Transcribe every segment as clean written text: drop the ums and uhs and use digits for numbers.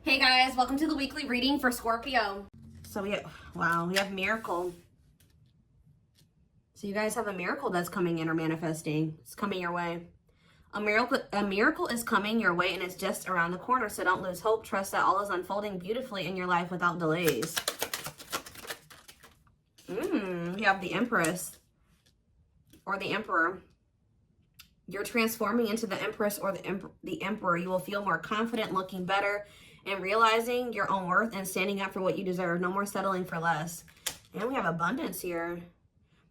Hey guys, welcome to the weekly reading for Scorpio. So we have miracle. So you guys have a miracle that's coming in or manifesting. It's coming your way. A miracle is coming your way and it's just around the corner. So don't lose hope. Trust that all is unfolding beautifully in your life without delays. You have the Empress or the Emperor. You're transforming into the Empress or the Emperor. You will feel more confident, looking better, and realizing your own worth and standing up for what you deserve. No more settling for less. And we have abundance here.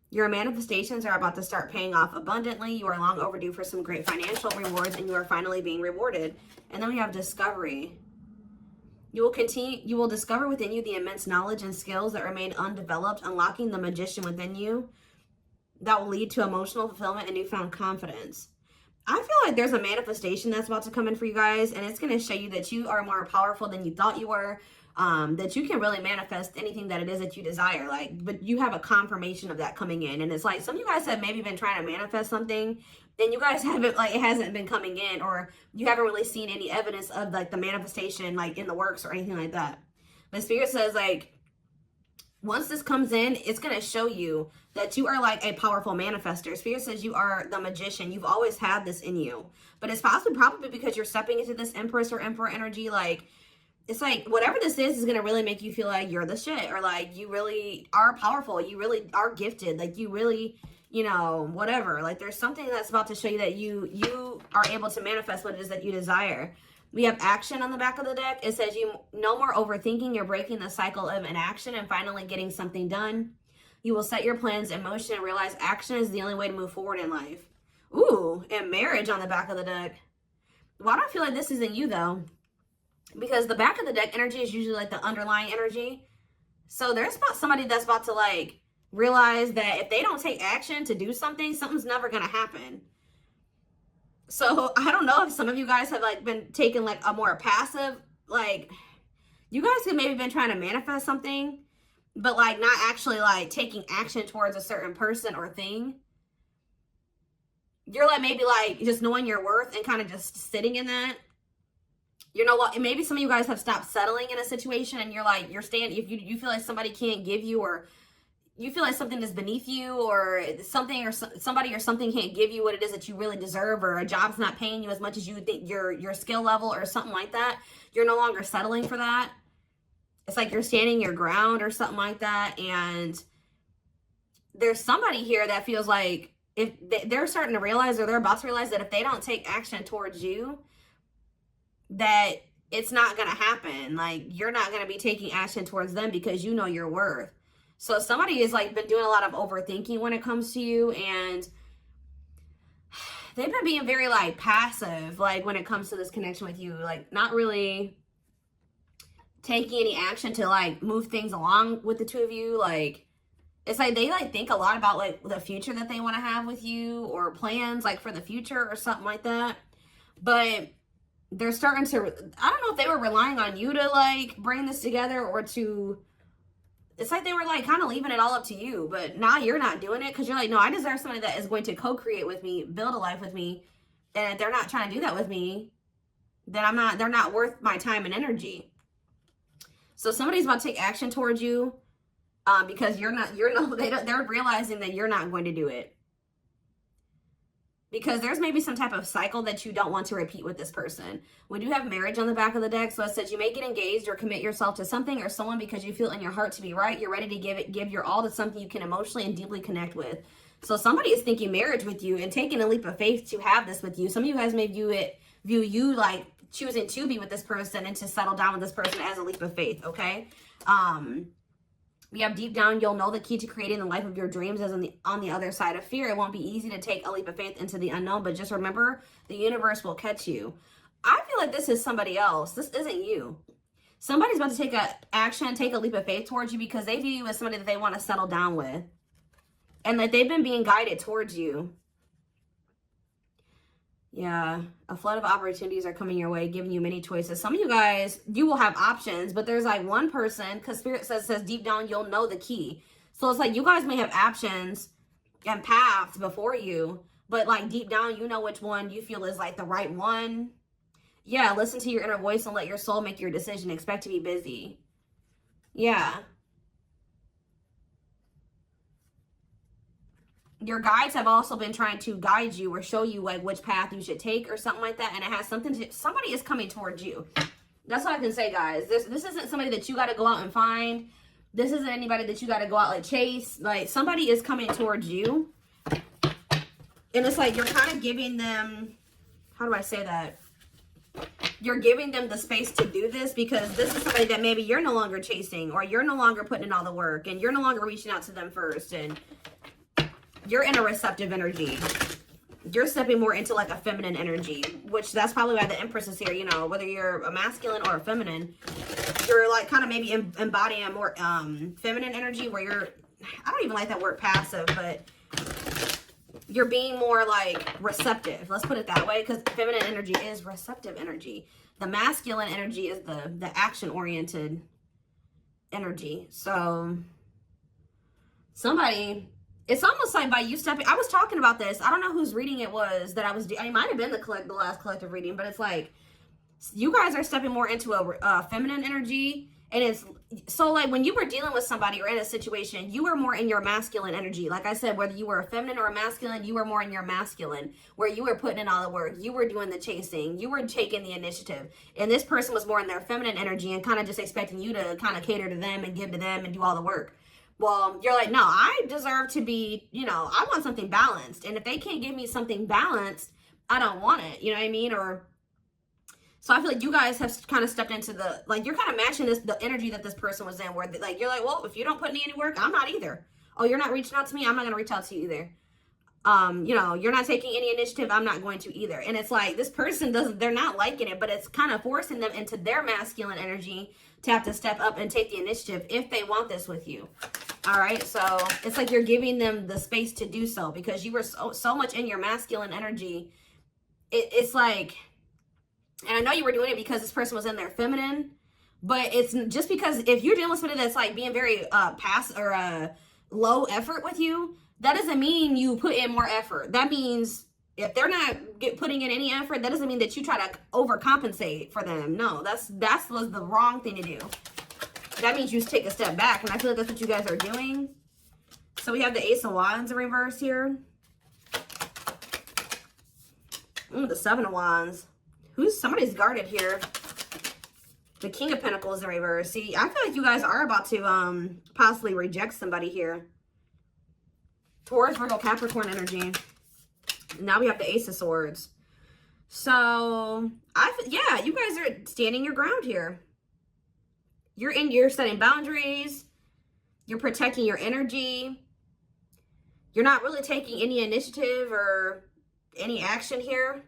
Your manifestations are about to start paying off abundantly. You are long overdue for some great financial rewards and you are finally being rewarded. And then we have discovery. You will discover within you the immense knowledge and skills that remain undeveloped, unlocking the magician within you that will lead to emotional fulfillment and newfound confidence. I feel like there's a manifestation that's about to come in for you guys, and it's going to show you that you are more powerful than you thought you were, that you can really manifest anything that it is that you desire. But you have a confirmation of that coming in, and it's like some of you guys have maybe been trying to manifest something, and you guys haven't, it hasn't been coming in, or you haven't really seen any evidence of the manifestation in the works or anything like that. But Spirit says once this comes in, it's going to show you that you are a powerful manifester. Spirit says you are the magician. You've always had this in you. But it's probably because you're stepping into this Empress or Emperor energy. It's whatever this is going to really make you feel like you're the shit. Or you really are powerful. You really are gifted. You really, whatever. There's something that's about to show you that you are able to manifest what it is that you desire. We have action on the back of the deck. It says no more overthinking. You're breaking the cycle of inaction and finally getting something done. You will set your plans in motion and realize action is the only way to move forward in life. Ooh, and marriage on the back of the deck. Why do I feel like this isn't you though? Because the back of the deck energy is usually the underlying energy. So there's somebody that's about to realize that if they don't take action to do something, something's never going to happen. So I don't know if some of you guys have been taking a more passive, you guys have maybe been trying to manifest something, but not actually taking action towards a certain person or thing. You're maybe just knowing your worth and kind of just sitting in that. Maybe some of you guys have stopped settling in a situation and you're staying, if you feel like somebody can't give you, or you feel like something is beneath you, or something or somebody or something can't give you what it is that you really deserve, or a job's not paying you as much as you think your skill level or something like that. You're no longer settling for that. It's you're standing your ground or something like that. And there's somebody here that feels like if they're starting to realize, or they're about to realize, that if they don't take action towards you, that it's not going to happen. You're not going to be taking action towards them because you know your worth. So somebody has been doing a lot of overthinking when it comes to you, and they've been being very passive when it comes to this connection with you, not really taking any action to move things along with the two of you. It's they think a lot about the future that they want to have with you, or plans for the future or something like that. But they're starting to, I don't know if they were relying on you to bring this together, or to, it's they were kind of leaving it all up to you, but now you're not doing it because you're no, I deserve somebody that is going to co-create with me, build a life with me. And if they're not trying to do that with me, then they're not worth my time and energy. So somebody's about to take action towards you because they're realizing that you're not going to do it. Because there's maybe some type of cycle that you don't want to repeat with this person. We do have marriage on the back of the deck. So it says you may get engaged or commit yourself to something or someone because you feel in your heart to be right. You're ready to give your all to something you can emotionally and deeply connect with. So somebody is thinking marriage with you and taking a leap of faith to have this with you. Some of you guys may view you choosing to be with this person and to settle down with this person as a leap of faith, okay? We have deep down, you'll know the key to creating the life of your dreams is on the other side of fear. It won't be easy to take a leap of faith into the unknown, but just remember, the universe will catch you. I feel like this is somebody else. This isn't you. Somebody's about to take a leap of faith towards you because they view you as somebody that they want to settle down with. And that they've been being guided towards you. Yeah, a flood of opportunities are coming your way, giving you many choices. Some of you guys, you will have options, but there's one person, because Spirit says deep down, you'll know the key. So it's you guys may have options and paths before you, but deep down, you know which one you feel is the right one. Yeah, listen to your inner voice and let your soul make your decision. Expect to be busy. Yeah. Your guides have also been trying to guide you or show you like which path you should take or something like that. And it has something to, somebody is coming towards you. That's all I can say, guys. This isn't somebody that you got to go out and find. This isn't anybody that you got to go out like chase. Like, somebody is coming towards you. And it's like you're kind of giving them, how do I say that? You're giving them the space to do this because this is somebody that maybe you're no longer chasing, or you're no longer putting in all the work, and you're no longer reaching out to them first, and you're in a receptive energy. You're stepping more into like a feminine energy, which that's probably why the Empress is here. You know, whether you're a masculine or a feminine, you're like kind of maybe embodying a more feminine energy where you're, I don't even like that word passive, but you're being more like receptive. Let's put it that way, because feminine energy is receptive energy. The masculine energy is the action-oriented energy. So somebody, it's almost like by you stepping, I was talking about this. I don't know whose reading it was that I was, it might have been the last collective reading, but it's like you guys are stepping more into a feminine energy. And it's so like when you were dealing with somebody or in a situation, you were more in your masculine energy. Like I said, whether you were a feminine or a masculine, you were more in your masculine, where you were putting in all the work. You were doing the chasing. You were taking the initiative. And this person was more in their feminine energy and kind of just expecting you to kind of cater to them and give to them and do all the work. Well, you're like, no, I deserve to be, you know, I want something balanced. And if they can't give me something balanced, I don't want it. You know what I mean? Or so I feel like you guys have kind of stepped into the, like, you're kind of matching the energy that this person was in, where like, you're like, well, if you don't put in any work, I'm not either. Oh, you're not reaching out to me, I'm not going to reach out to you either. You know, you're not taking any initiative, I'm not going to either. And it's like, this person they're not liking it, but it's kind of forcing them into their masculine energy to have to step up and take the initiative if they want this with you. All right. So it's like you're giving them the space to do so because you were so much in your masculine energy. It's like, and I know you were doing it because this person was in their feminine, but it's just because if you're dealing with somebody that's like being very low effort with you, that doesn't mean you put in more effort. That means if they're not putting in any effort, that doesn't mean that you try to overcompensate for them. No, that was the wrong thing to do. That means you just take a step back, and I feel like that's what you guys are doing. So we have the Ace of Wands in reverse here. The Seven of Wands. Somebody's guarded here. The King of Pentacles in reverse. See, I feel like you guys are about to possibly reject somebody here. Taurus, Virgo, Capricorn energy. Now we have the Ace of Swords. So, yeah, you guys are standing your ground here. You're setting boundaries. You're protecting your energy. You're not really taking any initiative or any action here.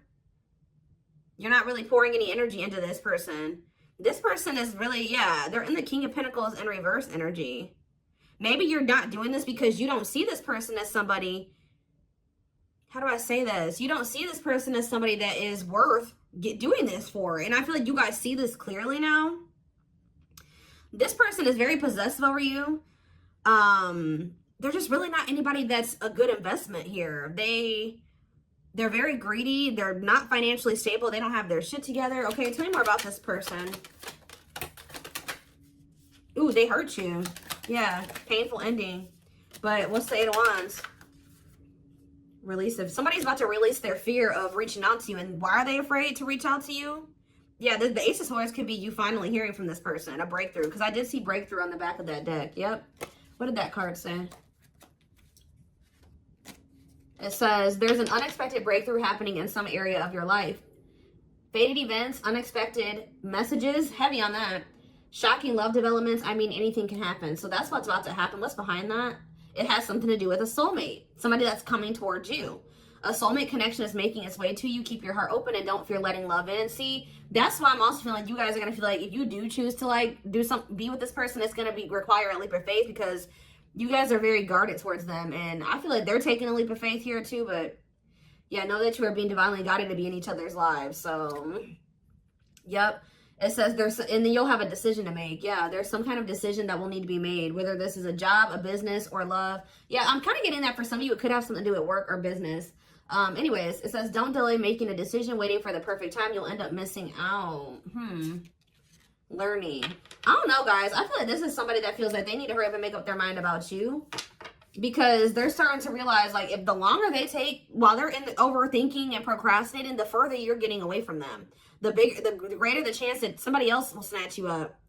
You're not really pouring any energy into this person. This person is really, yeah, they're in the King of Pentacles in reverse energy. Maybe you're not doing this because you don't see this person as somebody, how do I say this? You don't see this person as somebody that is worth doing this for. And I feel like you guys see this clearly now. This person is very possessive over you. They're just really not anybody that's a good investment here. They're very greedy. They're not financially stable. They don't have their shit together. Okay, tell me more about this person. Ooh, they hurt you. Yeah, painful ending. But what's the Eight of Wands? Release of, somebody's about to release their fear of reaching out to you. And why are they afraid to reach out to you? Yeah, the Ace of Swords could be you finally hearing from this person, a breakthrough. Because I did see breakthrough on the back of that deck. Yep. What did that card say? It says, there's an unexpected breakthrough happening in some area of your life. Fated events, unexpected messages, heavy on that. Shocking love developments, I mean, anything can happen. So that's what's about to happen. What's behind that? It has something to do with a soulmate. Somebody that's coming towards you. A soulmate connection is making its way to you. Keep your heart open and don't fear letting love in. See, that's why I'm also feeling like you guys are going to feel like if you do choose to like be with this person, it's going to require a leap of faith because you guys are very guarded towards them. And I feel like they're taking a leap of faith here too. But yeah, know that you are being divinely guided to be in each other's lives. So, yep. It says and then you'll have a decision to make. Yeah, there's some kind of decision that will need to be made, whether this is a job, a business, or love. Yeah, I'm kind of getting that for some of you. It could have something to do with work or business. Anyways, it says, don't delay making a decision, waiting for the perfect time. You'll end up missing out. Learning. I don't know, guys. I feel like this is somebody that feels like they need to hurry up and make up their mind about you. Because they're starting to realize, like, if the longer they take while they're in the overthinking and procrastinating, the further you're getting away from them. The greater the chance that somebody else will snatch you up.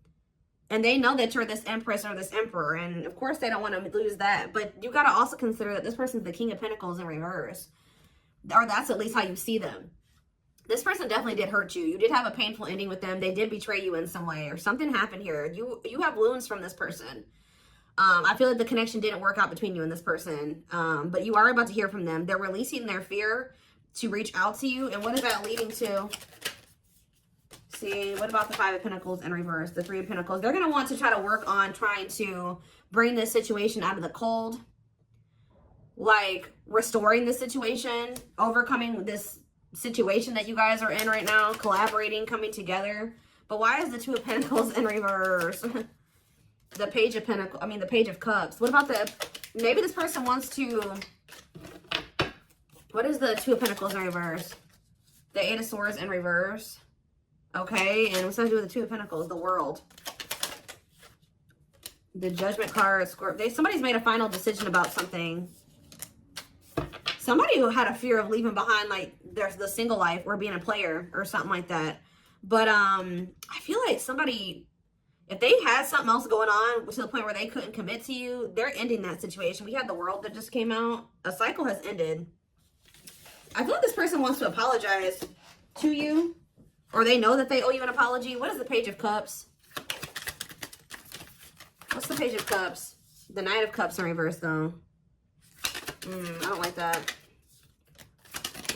And they know that you're this empress or this emperor. And, of course, they don't want to lose that. But you got to also consider that this person's the King of Pentacles in reverse. Or that's at least how you see them. This person definitely did hurt you. You did have a painful ending with them. They did betray you in some way. Or something happened here. You have wounds from this person. I feel like the connection didn't work out between you and this person. But you are about to hear from them. They're releasing their fear to reach out to you. And what is that leading to? See, what about the Five of Pentacles in reverse? The Three of Pentacles. They're going to want to try to work on trying to bring this situation out of the cold. Like, restoring the situation. Overcoming this situation that you guys are in right now. Collaborating, coming together. But why is the Two of Pentacles in reverse? The Page of Pentacles, the Page of Cups. What about maybe this person wants to, what is the Two of Pentacles in reverse? The Eight of Swords in reverse. Okay, and what's that to do with the Two of Pentacles? The World. The Judgment card, Scorpio. Somebody's made a final decision about something. Somebody who had a fear of leaving behind, like, the single life or being a player or something like that. But, I feel like somebody, if they had something else going on to the point where they couldn't commit to you, they're ending that situation. We had the World that just came out. A cycle has ended. I feel like this person wants to apologize to you. Or they know that they owe you an apology. What is the Page of Cups? What's the Page of Cups? The Knight of Cups in reverse, though. I don't like that.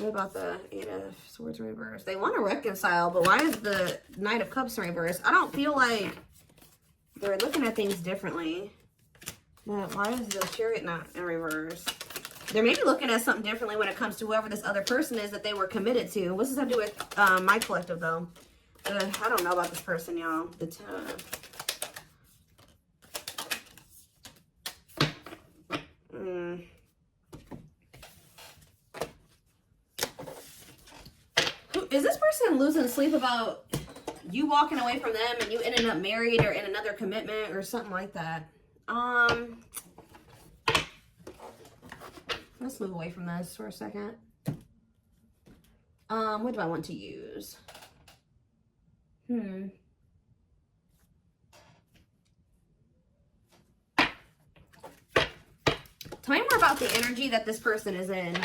What about the Eight of Swords in reverse? They want to reconcile, but why is the Knight of Cups in reverse? I don't feel like they're looking at things differently. But why is the Chariot not in reverse? They're maybe looking at something differently when it comes to whoever this other person is that they were committed to. What's this have to do with my collective, though? I don't know about this person, y'all. Is this person losing sleep about you walking away from them and you ending up married or in another commitment or something like that? Let's move away from this for a second. What do I want to use? Tell me more about the energy that this person is in.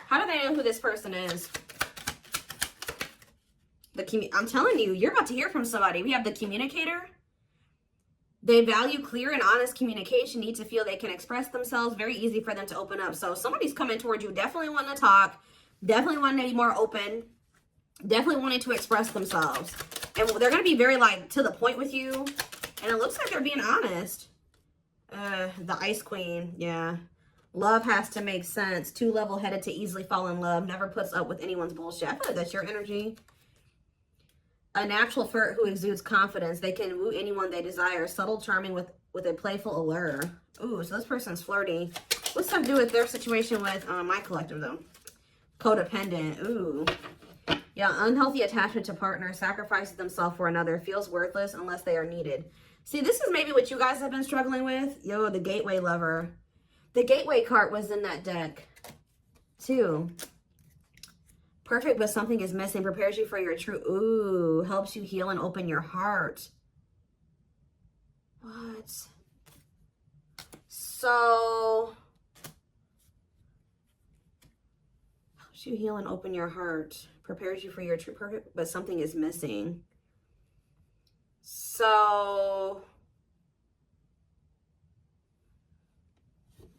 How do they know who this person is? I'm telling you, you're about to hear from somebody. We have the Communicator. They value clear and honest communication, need to feel they can express themselves. Very easy for them to open up. So somebody's coming towards you, definitely wanting to talk, definitely wanting to be more open, definitely wanting to express themselves. And they're going to be very, like, to the point with you. And it looks like they're being honest. The Ice Queen, yeah. Love has to make sense. Too level-headed to easily fall in love. Never puts up with anyone's bullshit. I feel like that's your energy. A natural flirt who exudes confidence. They can woo anyone they desire. Subtle, charming with a playful allure. Ooh, so this person's flirty. What's that to do with their situation with my collective, though? Codependent. Ooh. Yeah, unhealthy attachment to partner. Sacrifices themselves for another. Feels worthless unless they are needed. See, this is maybe what you guys have been struggling with. Yo, the Gateway Lover. The Gateway card was in that deck, too. Perfect, but something is missing. Prepares you for your true... Ooh, helps you heal and open your heart. What? So... helps you heal and open your heart. Prepares you for your true... Perfect, but something is missing. So...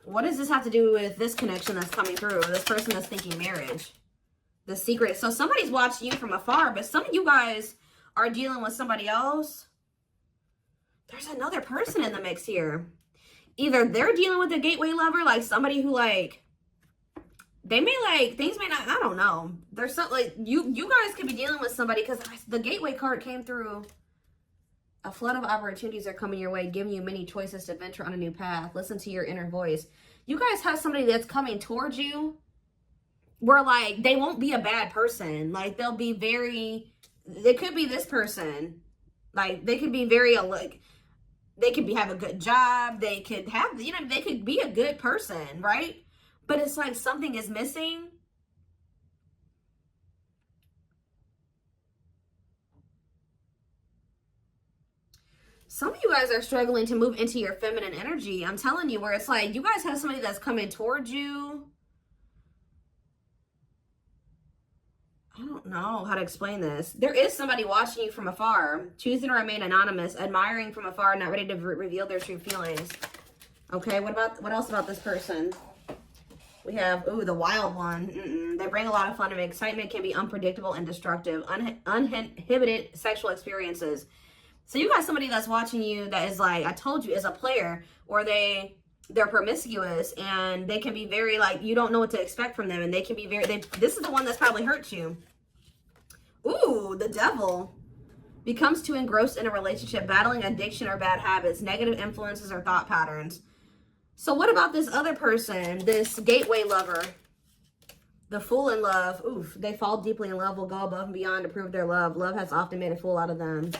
what does this have to do with this connection that's coming through? This person that's thinking marriage. The secret. So somebody's watching you from afar, but some of you guys are dealing with somebody else. There's another person in the mix here. Either they're dealing with a Gateway Lover, like somebody who, like, they may, like, things may not, I don't know. There's something, like, you guys could be dealing with somebody, because the Gateway card came through A flood of opportunities are coming your way, giving you many choices to venture on a new path. Listen to your inner voice. You guys have somebody that's coming towards you where, like, they won't be a bad person. Like, they'll be very, they could be this person. Like, they could be very, like, they could have a good job. They could have, you know, they could be a good person, right? But it's like something is missing. Some of you guys are struggling to move into your feminine energy. I'm telling you, where it's like you guys have somebody that's coming towards you. I don't know how to explain this. There is somebody watching you from afar, choosing to remain anonymous, admiring from afar, not ready to reveal their true feelings. Okay, what else about this person? We have, ooh, the wild one. They bring a lot of fun and excitement, can be unpredictable and destructive. Uninhibited sexual experiences. So you got somebody that's watching you that is like, I told you, is a player, or they're promiscuous, and they can be very, like, you don't know what to expect from them, and they can be very, this is the one that's probably hurt you. Ooh, the devil. Becomes too engrossed in a relationship, battling addiction or bad habits, negative influences or thought patterns. So what about this other person, this gateway lover? The fool in love. Oof, they fall deeply in love, will go above and beyond to prove their love. Love has often made a fool out of them.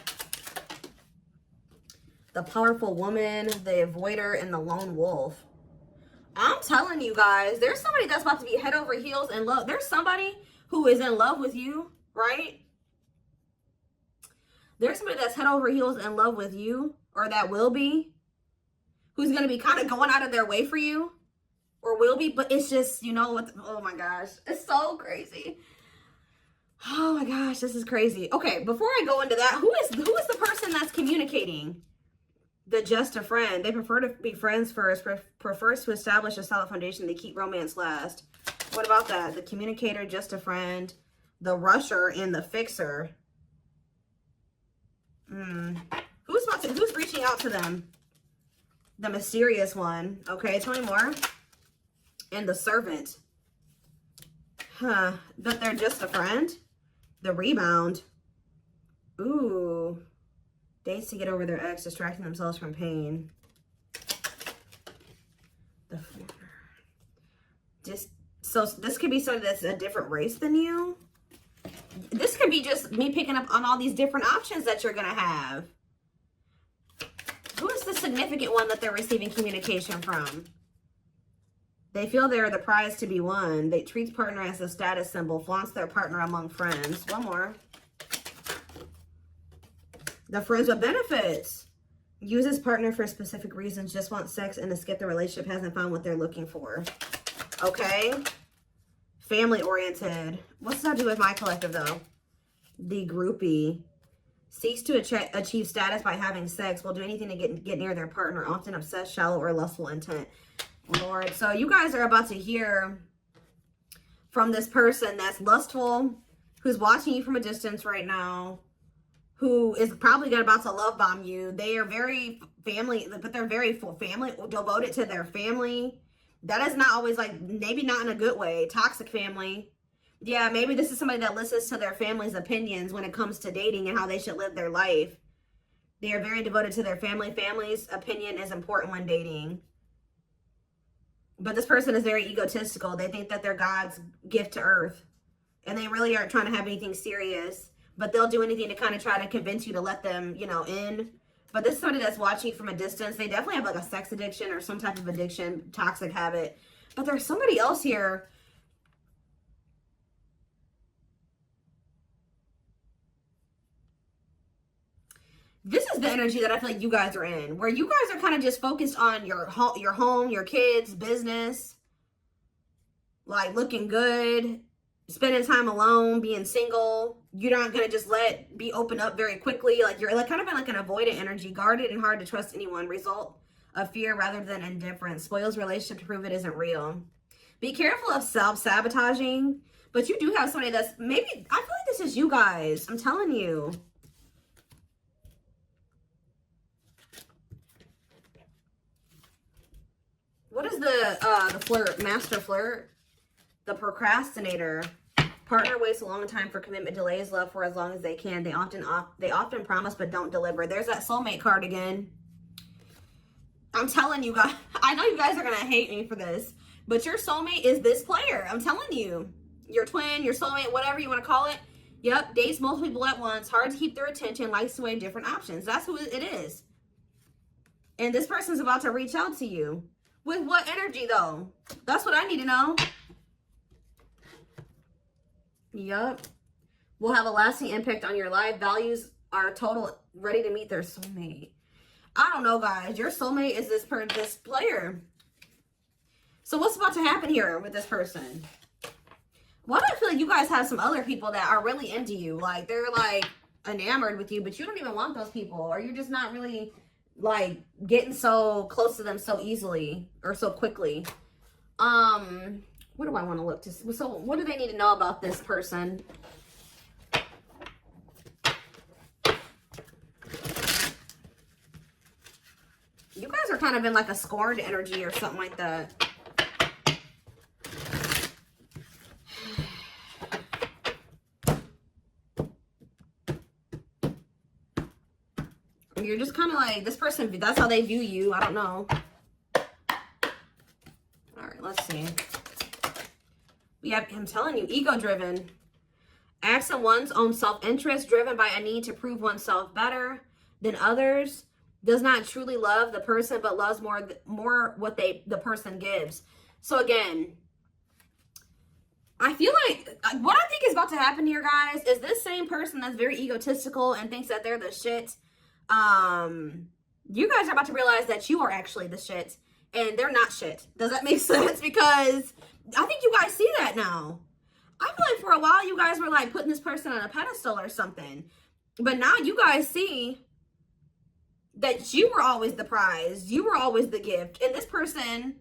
The powerful woman, the avoider, and the lone wolf. I'm telling you guys, there's somebody that's about to be head over heels in love. There's somebody who is in love with you, right? There's somebody that's head over heels in love with you, or that will be, who's going to be kind of going out of their way for you, or will be, but it's just, you know what, oh my gosh, it's so crazy. Oh my gosh, this is crazy. Okay, before I go into that, who is the person that's communicating? The just a friend. They prefer to be friends first, prefers to establish a solid foundation. They keep romance last. What about that? The communicator, just a friend, the rusher, and the fixer. Who's reaching out to them? The mysterious one. Okay, tell me more. And the servant. Huh. But they're just a friend. The rebound. Ooh. Dates to get over their ex, distracting themselves from pain. So this could be somebody that's a different race than you. This could be just me picking up on all these different options that you're going to have. Who is the significant one that they're receiving communication from? They feel they're the prize to be won. They treat partner as a status symbol, flaunts their partner among friends. One more. The friends with benefits. Uses partner for specific reasons, just wants sex and to skip the relationship, hasn't found what they're looking for. Okay. Family oriented. What's that do with my collective though? The groupie. Seeks to achieve status by having sex. Will do anything to get near their partner. Often obsessed, shallow, or lustful intent. Lord. So you guys are about to hear from this person that's lustful, who's watching you from a distance right now, who is probably about to love bomb you. They are very family, but they're very family, devoted to their family. That is not always, like, maybe not in a good way. Toxic family. Yeah, maybe this is somebody that listens to their family's opinions when it comes to dating and how they should live their life. They are very devoted to their family. Family's opinion is important when dating. But this person is very egotistical. They think that they're God's gift to earth. And they really aren't trying to have anything serious. But they'll do anything to kind of try to convince you to let them, you know, in. But this is somebody that's watching you from a distance. They definitely have like a sex addiction or some type of addiction, toxic habit. But there's somebody else here. This is the energy that I feel like you guys are in, where you guys are kind of just focused on your home, your kids, business, like looking good, spending time alone, being single. You're not going to just be open up very quickly. Like you're like kind of in like an avoidant energy, guarded and hard to trust anyone. Result of fear rather than indifference. Spoils relationship to prove it isn't real. Be careful of self-sabotaging, but you do have somebody that's maybe, I feel like this is you guys. I'm telling you. What is the flirt, master flirt? The procrastinator. Partner waits a long time for commitment, delays love for as long as they can. They often promise but don't deliver. There's that soulmate card again. I'm telling you guys, I know you guys are going to hate me for this, but your soulmate is this player. I'm telling you. Your twin, your soulmate, whatever you want to call it. Yep, dates multiple people at once, hard to keep their attention, likes to weigh different options. That's who it is. And this person's about to reach out to you. With what energy, though? That's what I need to know. Yep. Will have a lasting impact on your life. Values are total, ready to meet their soulmate. I don't know, guys. Your soulmate is this player. So what's about to happen here with this person? Why do I feel like you guys have some other people that are really into you? Like, they're, like, enamored with you, but you don't even want those people. Or you're just not really, like, getting so close to them so easily or so quickly. What do I want to look to see? So, what do they need to know about this person? You guys are kind of in, like, a scorned energy or something like that. You're just kind of like, this person, that's how they view you. I don't know. All right, let's see. We have, I'm telling you, ego-driven. Acts on one's own self-interest, driven by a need to prove oneself better than others. Does not truly love the person, but loves more what the person gives. So again, I feel like what I think is about to happen here, guys, is this same person that's very egotistical and thinks that they're the shit. You guys are about to realize that you are actually the shit and they're not shit. Does that make sense? Because I think you guys see that now. I feel like for a while you guys were like putting this person on a pedestal or something, but now you guys see that you were always the prize. You were always the gift, and this person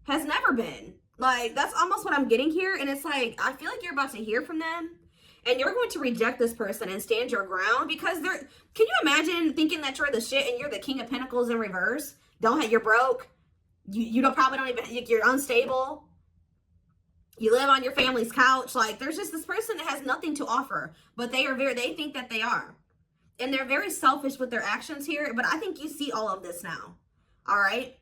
has never been. Like, that's almost what I'm getting here. And it's like, I feel like you're about to hear from them. And you're going to reject this person and stand your ground because they're, can you imagine thinking that you're the shit and you're the King of Pentacles in reverse? You're broke. You probably don't even, you're unstable. You live on your family's couch. Like, there's just this person that has nothing to offer, but they think that they are. And they're very selfish with their actions here, but I think you see all of this now. All right.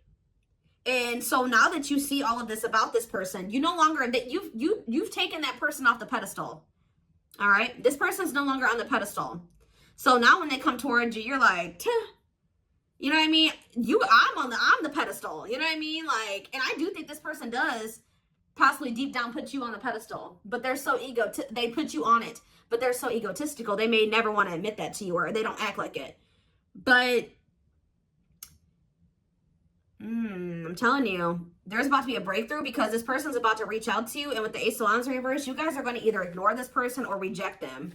And so now that you see all of this about this person, you no longer, that you've taken that person off the pedestal. All right, this person's no longer on the pedestal. So now when they come towards you, you're like, you know what I mean? I'm the pedestal. You know what I mean? Like, and I do think this person does possibly deep down put you on the pedestal, but they're so they put you on it, but they're so egotistical. They may never want to admit that to you, or they don't act like it. But I'm telling you, there's about to be a breakthrough because this person's about to reach out to you. And with the Ace of Wands in reverse, you guys are going to either ignore this person or reject them.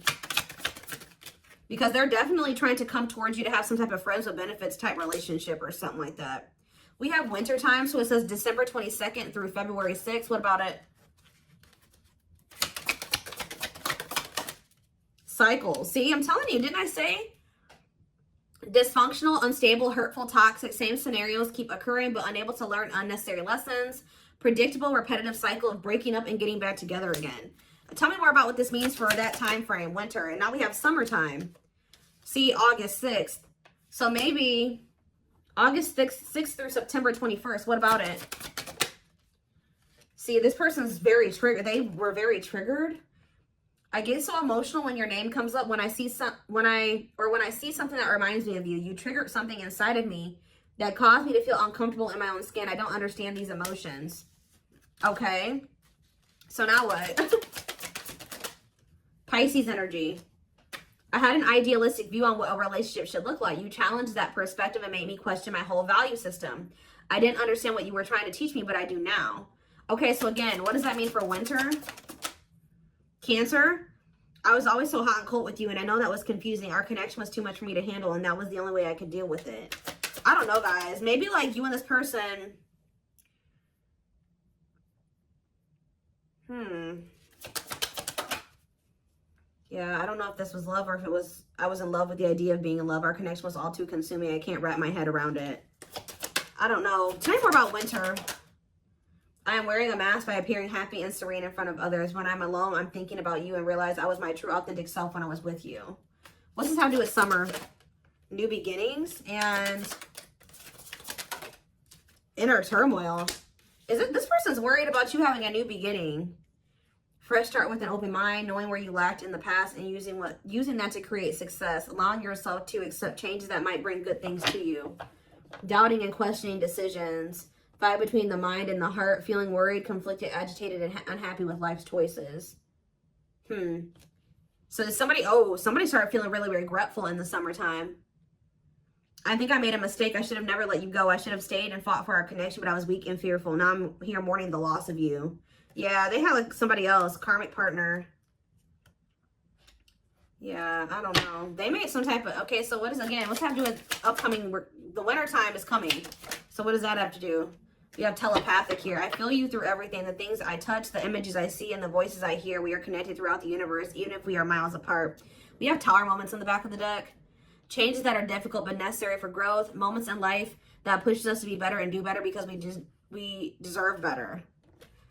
Because they're definitely trying to come towards you to have some type of friends with benefits type relationship or something like that. We have winter time, so it says December 22nd through February 6th. What about it? Cycle. See, I'm telling you, didn't I say? Dysfunctional, unstable, hurtful, toxic, same scenarios keep occurring but unable to learn unnecessary lessons. Predictable, repetitive cycle of breaking up and getting back together again. Tell me more about what this means for that time frame, winter. And now we have summertime. See, August 6th. So maybe August 6th through September 21st. What about it? See, this person's very triggered. They were very triggered. I get so emotional when your name comes up. When I see something that reminds me of you, you triggered something inside of me that caused me to feel uncomfortable in my own skin. I don't understand these emotions. Okay. So now what? Pisces energy. I had an idealistic view on what a relationship should look like. You challenged that perspective and made me question my whole value system. I didn't understand what you were trying to teach me, but I do now. Okay, so again, what does that mean for winter? Cancer, I was always so hot and cold with you, and I know that was confusing. Our connection was too much for me to handle, and that was the only way I could deal with it. I don't know, guys. Maybe, like, you and this person... Yeah, I don't know if this was love or if it was... I was in love with the idea of being in love. Our connection was all too consuming. I can't wrap my head around it. I don't know. Tell me more about winter. I am wearing a mask by appearing happy and serene in front of others. When I'm alone, I'm thinking about you and realize I was my true authentic self when I was with you. What's this have to do with summer? New beginnings and inner turmoil. Is it this person's worried about you having a new beginning? Fresh start with an open mind, knowing where you lacked in the past and using that to create success. Allowing yourself to accept changes that might bring good things to you. Doubting and questioning decisions. Fight between the mind and the heart, feeling worried, conflicted, agitated, and unhappy with life's choices. So somebody started feeling really regretful in the summertime. I think I made a mistake. I should have never let you go. I should have stayed and fought for our connection, but I was weak and fearful. Now I'm here mourning the loss of you. Yeah, they had like somebody else, karmic partner. Yeah, I don't know. They made some type of, okay, so what is, again, what's have to do with upcoming, the winter time is coming. So what does that have to do? You have telepathic here. I feel you through everything. The things I touch, the images I see, and the voices I hear. We are connected throughout the universe, even if we are miles apart. We have tower moments in the back of the deck. Changes that are difficult but necessary for growth. Moments in life that pushes us to be better and do better because we deserve better.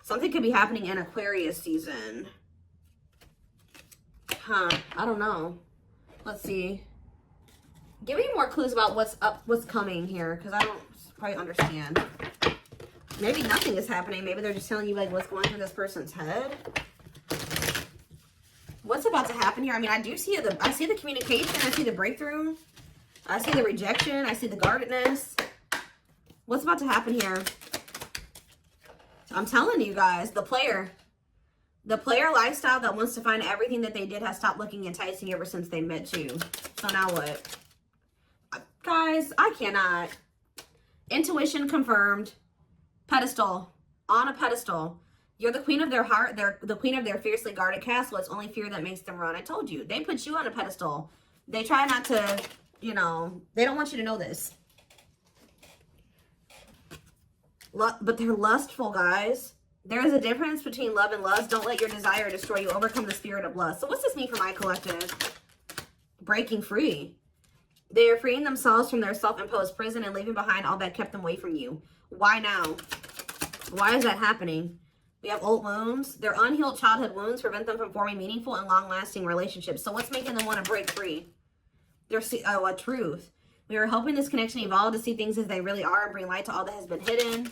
Something could be happening in Aquarius season. I don't know. Let's see. Give me more clues about what's coming here, because I don't quite understand. Maybe nothing is happening. Maybe they're just telling you like what's going through this person's head. What's about to happen here? I mean, I see the communication. I see the breakthrough. I see the rejection. I see the guardedness. What's about to happen here? I'm telling you guys, the player lifestyle that wants to find everything that they did has stopped looking enticing ever since they met you. So now what? Guys, I cannot. Intuition confirmed. Pedestal. On a pedestal. You're the queen of their heart. They're the queen of their fiercely guarded castle. It's only fear that makes them run. I told you. They put you on a pedestal. They try not to, you know, they don't want you to know this. But they're lustful, guys. There is a difference between love and lust. Don't let your desire destroy you. Overcome the spirit of lust. So what's this mean for my collective? Breaking free. They are freeing themselves from their self-imposed prison and leaving behind all that kept them away from you. Why now? Why is that happening? We have old wounds. Their unhealed childhood wounds prevent them from forming meaningful and long-lasting relationships. So what's making them want to break free? There's a truth. We are helping this connection evolve to see things as they really are and bring light to all that has been hidden.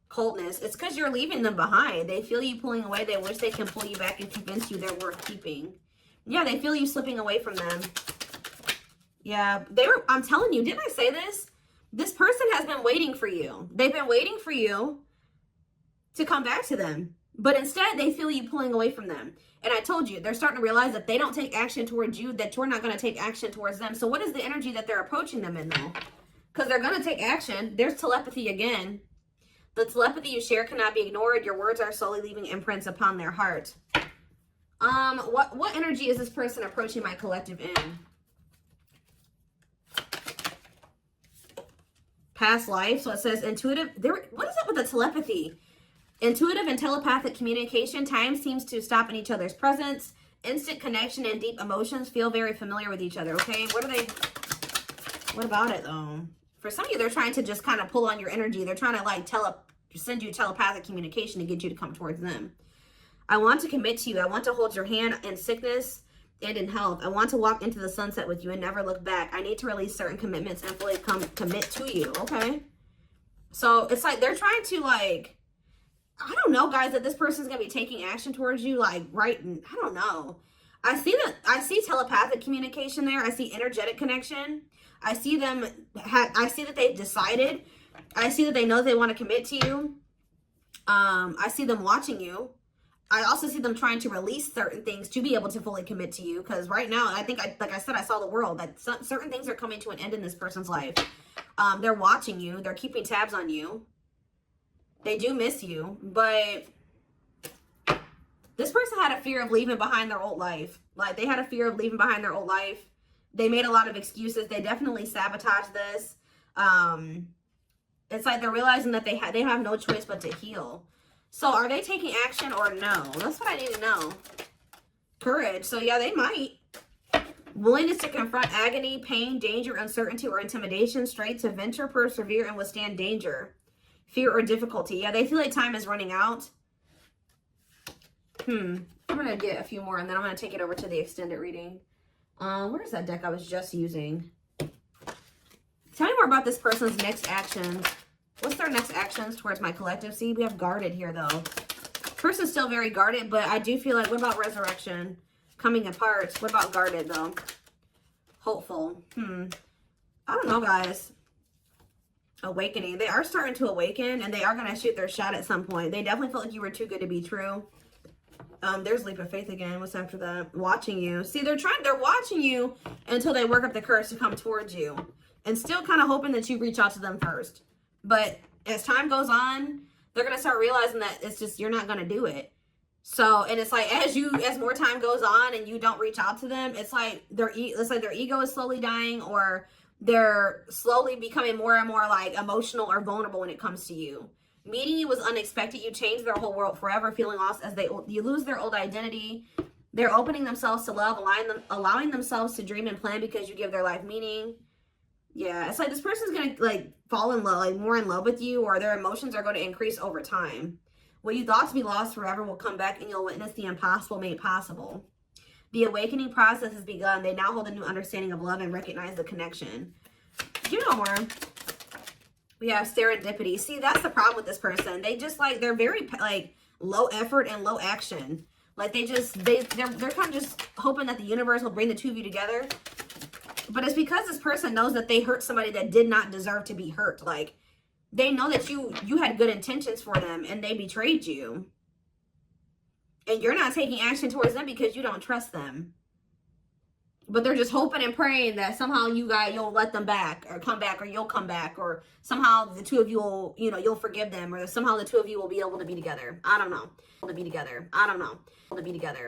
Coldness. It's because you're leaving them behind. They feel you pulling away. They wish they can pull you back and convince you they're worth keeping. Yeah, they feel you slipping away from them. Yeah, I'm telling you, didn't I say this? This person has been waiting for you. They've been waiting for you to come back to them. But instead, they feel you pulling away from them. And I told you, they're starting to realize that they don't take action towards you, that you're not going to take action towards them. So what is the energy that they're approaching them in, though? Because they're going to take action. There's telepathy again. The telepathy you share cannot be ignored. Your words are slowly leaving imprints upon their heart. What energy is this person approaching my collective in? Past life. So it says intuitive. What is up with the telepathy? Intuitive and telepathic communication. Time seems to stop in each other's presence. Instant connection and deep emotions. Feel very familiar with each other. Okay. What about it though? For some of you, they're trying to just kind of pull on your energy. They're trying to like send you telepathic communication to get you to come towards them. I want to commit to you. I want to hold your hand in sickness and in health. I want to walk into the sunset with you and never look back. I need to release certain commitments and fully commit to you. Okay. So it's like they're trying to like, I don't know, guys, that this person's going to be taking action towards you. Like, right. I don't know. I see telepathic communication there. I see energetic connection. I see them. I see that they've decided. I see that they know they want to commit to you. I see them watching you. I also see them trying to release certain things to be able to fully commit to you. Because right now, I think, like I said, I saw the world. That certain things are coming to an end in this person's life. They're watching you. They're keeping tabs on you. They do miss you. But this person had a fear of leaving behind their old life. Like, they had a fear of leaving behind their old life. They made a lot of excuses. They definitely sabotaged this. It's like they're realizing that they have no choice but to heal. So are they taking action or no? That's what I need to know. Courage. So yeah, they might. Willingness to confront agony, pain, danger, uncertainty, or intimidation. Strength to venture, persevere, and withstand danger. fear or difficulty. Yeah, they feel like time is running out. I'm going to get a few more, and then I'm going to take it over to the extended reading. Where's that deck I was just using? Tell me more about this person's next actions. What's their next actions towards my collective? See, we have guarded here, though. Person's still very guarded, but I do feel like, what about resurrection? Coming apart. What about guarded, though? Hopeful. I don't know, guys. Awakening. They are starting to awaken, and they are going to shoot their shot at some point. They definitely felt like you were too good to be true. There's leap of faith again. What's after that? Watching you. See, they're watching you until they work up the courage to come towards you. And still kind of hoping that you reach out to them first. But as time goes on, they're going to start realizing that it's just, you're not going to do it. So, and it's like, as more time goes on and you don't reach out to them, it's like their ego is slowly dying, or they're slowly becoming more and more like emotional or vulnerable when it comes to you. Meeting you was unexpected. You changed their whole world forever, feeling lost as you lose their old identity. They're opening themselves to love, allowing themselves to dream and plan because you give their life meaning. Yeah, it's like this person's going to like fall in love, like more in love with you, or their emotions are going to increase over time. What you thought to be lost forever will come back, and you'll witness the impossible made possible. The awakening process has begun. They now hold a new understanding of love and recognize the connection. You know more. We have serendipity. See, that's the problem with this person. They just like, they're very like low effort and low action. Like they're kind of just hoping that the universe will bring the two of you together. But it's because this person knows that they hurt somebody that did not deserve to be hurt. Like they know that you had good intentions for them and they betrayed you. And you're not taking action towards them because you don't trust them. But they're just hoping and praying that somehow you'll let them back, or come back, or you'll come back, or somehow the two of you will, you'll forgive them, or somehow the two of you will be able to be together. I don't know. To be together. I don't know. To be together.